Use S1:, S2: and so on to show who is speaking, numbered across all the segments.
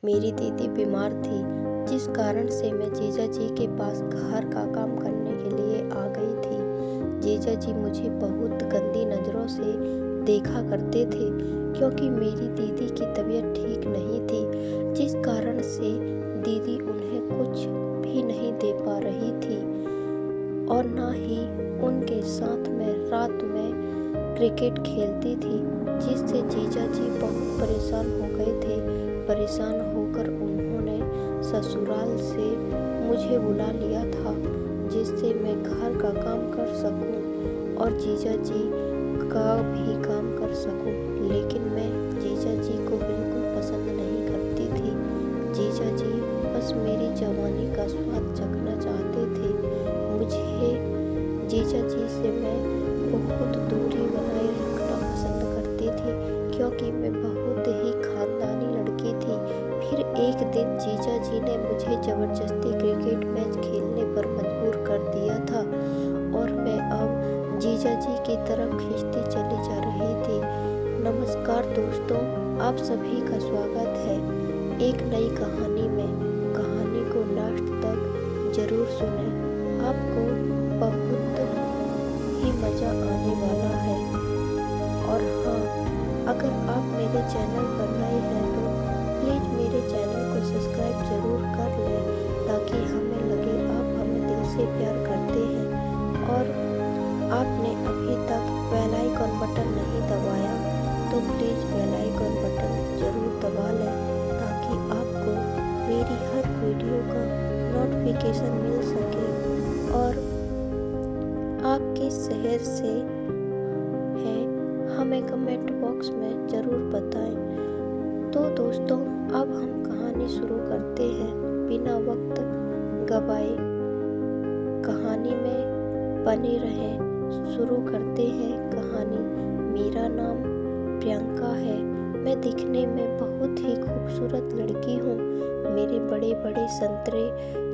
S1: मेरी दीदी बीमार थी, जिस कारण से मैं जीजा जी के पास घर का काम करने के लिए आ गई थी। जीजा जी मुझे बहुत गंदी नज़रों से देखा करते थे, क्योंकि मेरी दीदी की तबीयत ठीक नहीं थी, जिस कारण से दीदी उन्हें कुछ भी नहीं दे पा रही थी और ना ही उनके साथ में रात में क्रिकेट खेलती थी, जिससे जीजा जी बहुत परेशान हो गए थे। परेशान होकर उन्होंने ससुराल से मुझे बुला लिया था, जिससे मैं घर का काम कर सकूं और जीजा जी का भी काम कर सकूं। लेकिन मैं जीजा जी को बिल्कुल पसंद नहीं करती थी। जीजा जी बस मेरी जवानी का स्वाद चखना चाहते थे। मुझे जीजा जी से मैं बहुत दूरी बनाए रखना पसंद करती थी, क्योंकि मैं बहुत ही खानदानी लड़की थी। फिर एक दिन जीजा जी ने मुझे ज़बरदस्ती क्रिकेट मैच खेलने पर मजबूर कर दिया था और मैं अब जीजा जी की तरफ खींचती चली जा रही थी। नमस्कार दोस्तों, आप सभी का स्वागत है एक नई कहानी में। कहानी को लास्ट तक ज़रूर सुनें, आपको बहुत ही मज़ा आने वाला है। और हाँ, अगर आप मेरे चैनल पर नए हैं तो प्लीज़ मेरे चैनल को सब्सक्राइब ज़रूर कर लें, ताकि हमें लगे आप हमें दिल से प्यार करते हैं। और आपने अभी तक बेल आइकन बटन नहीं दबाया तो प्लीज़ बेल आइकन बटन ज़रूर दबा लें, ताकि आपको मेरी हर वीडियो का नोटिफिकेशन मिल सके और आप किस शहर से हैं हमें कमेंट बॉक्स में ज़रूर बताएं। तो दोस्तों, अब हम कहानी शुरू करते हैं बिना वक्त गवाए। कहानी में बने रहें। शुरू करते हैं कहानी। मेरा नाम प्रियंका है। मैं दिखने में बहुत ही खूबसूरत लड़की हूँ। मेरे बड़े बड़े संतरे,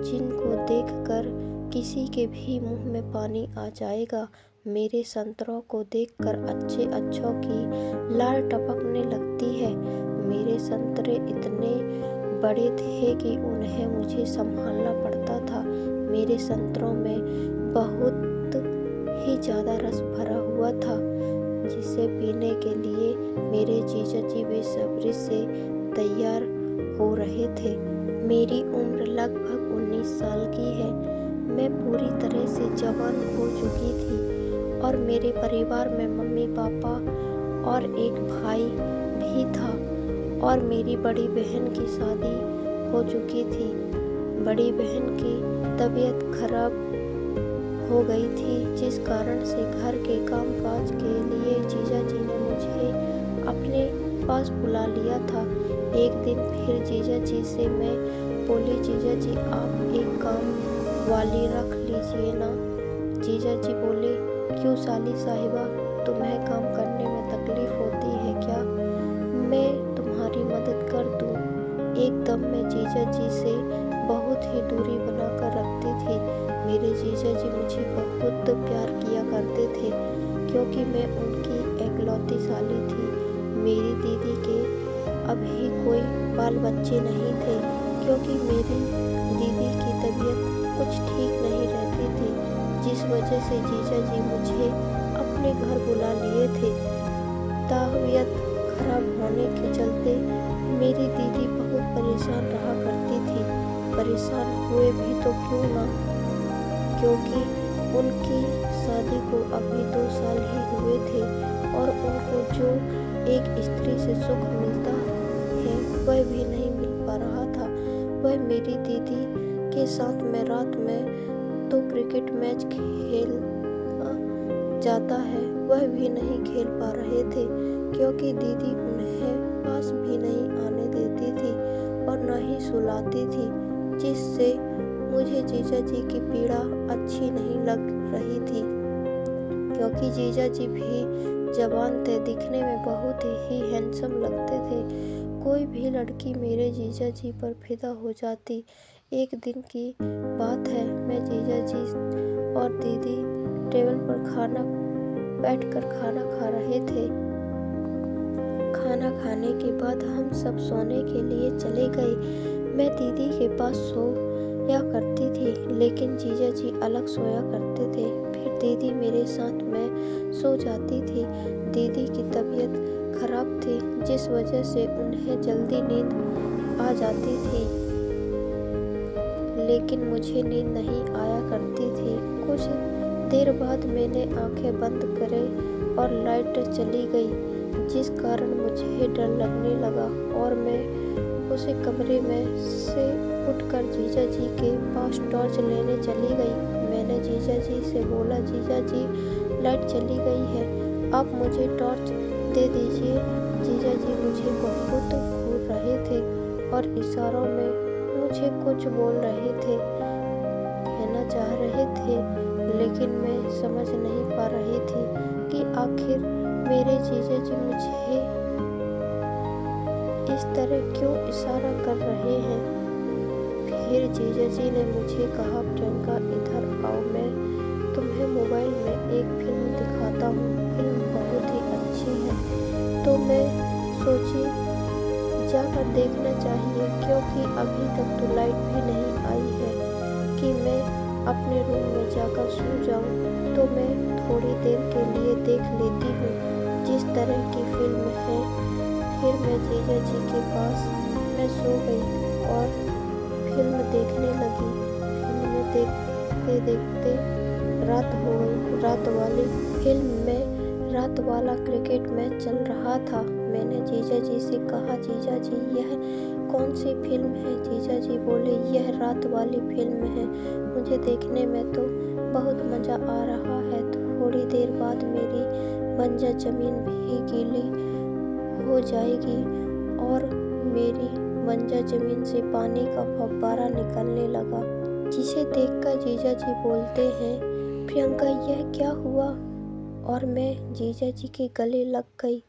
S1: जिनको देखकर किसी के भी मुंह में पानी आ जाएगा। मेरे संतरों को देखकर अच्छे अच्छों की लार टपकने लगती है। मेरे संतरे इतने बड़े थे कि उन्हें मुझे संभालना पड़ता था। मेरे संतरों में बहुत ही ज़्यादा रस भरा हुआ था, जिसे पीने के लिए मेरे जीजा जी बेसब्री से तैयार हो रहे थे। मेरी उम्र लगभग 19 साल की है। मैं पूरी तरह से जवान हो चुकी थी और मेरे परिवार में मम्मी पापा और एक भाई भी था और मेरी बड़ी बहन की शादी हो चुकी थी। बड़ी बहन की तबीयत खराब हो गई थी, जिस कारण से घर के कामकाज के लिए जीजा जी ने मुझे अपने पास बुला लिया था। एक दिन फिर जीजा जी से मैं बोली, जीजा जी आप एक काम वाली रख लीजिए ना। जीजा जी बोले, क्यों साली साहिबा, तुम्हें काम करने में तकलीफ होती है क्या? मैं तुम्हारी मदद कर दूं। एकदम मैं जीजा जी से बहुत ही दूरी बनाकर रखती थी। मेरे जीजा जी मुझे बहुत प्यार किया करते थे, क्योंकि मैं उनकी एकलौती साली थी। मेरी दीदी के अभी कोई बाल बच्चे नहीं थे, क्योंकि मेरी दीदी की तबीयत कुछ ठीक नहीं रहती थी, जिस वजह से जीजा जी मुझे अपने घर बुला लिए थे। तबीयत खराब होने के चलते मेरी दीदी बहुत परेशान रहा करती थी। परेशान हुए भी तो क्यों ना, क्योंकि उनकी शादी को अभी 2 साल ही हुए थे और उनको जो एक स्त्री से सुख मिलता है वह भी नहीं मिल पा रहा था। वह मेरी दीदी के साथ में रात में तो क्रिकेट मैच खेल जाता है, वह भी नहीं खेल पा रहे थे, क्योंकि दीदी उन्हें पास भी नहीं आने देती थी और न ही सुलाती थी, जिससे मुझे जीजा जी की पीड़ा अच्छी नहीं लग रही थी। क्योंकि जीजा जी भी जवान थे, दिखने में बहुत ही हैंडसम लगते थे। कोई भी लड़की मेरे जीजा जी पर फिदा हो जाती। एक दिन की बात है, मैं जीजा जी और दीदी टेबल पर बैठकर खाना खा रहे थे। खाना खाने के बाद हम सब सोने के लिए चले गए। मैं दीदी के पास सोया करती थी, लेकिन जीजा जी अलग सोया करते थे। फिर दीदी मेरे साथ में सो जाती थी। दीदी की तबीयत खराब थी, जिस वजह से उन्हें जल्दी नींद आ जाती थी, लेकिन मुझे नींद नहीं आया करती थी। कुछ देर बाद मैंने आंखें बंद करे और लाइट चली गई, जिस कारण मुझे डर लगने लगा और मैं उसी कमरे में से उठकर जीजा जी के पास टॉर्च लेने चली गई। मैंने जीजा जी से बोला, जीजा जी लाइट चली गई है, आप मुझे टॉर्च दे दीजिए। जीजा जी मुझे बहुत घूर रहे थे और इशारों में मुझे कुछ बोल रहे थे, कहना चाह रहे थे, लेकिन मैं समझ नहीं पा रही थी कि आखिर मेरे जीजा जी मुझे इस तरह क्यों इशारा कर रहे हैं। फिर जीजा जी ने मुझे कहा, प्रियंका इधर आओ, मैं तुम्हें मोबाइल में एक फिल्म दिखाता हूँ। फिल्म बहुत ही अच्छी है, तो मैं सोची जाकर देखना चाहिए, क्योंकि अभी तक तो लाइट भी नहीं आई है कि मैं अपने रूम में जाकर सो जाऊं। तो मैं थोड़ी देर के लिए देख लेती हूँ जिस तरह की फिल्म है। फिर मैं जीजा जी के पास मैं सो गई और फिल्म देखने लगी। फिल्म देखते देखते रात हो गई। रात वाली फिल्म में रात वाला क्रिकेट मैच चल रहा था। मैंने जीजा जी से कहा, जीजा जी यह कौन सी फिल्म है। जीजा जी बोले, यह रात वाली फिल्म है, मुझे देखने में तो बहुत मज़ा आ रहा है। थोड़ी देर बाद मेरी बंजर ज़मीन भी गीली हो जाएगी और मेरी बंजर ज़मीन से पानी का फव्वारा निकलने लगा, जिसे देखकर जीजा जी बोलते हैं, प्रियंका यह क्या हुआ। और मैं जीजा जी के गले लग गई।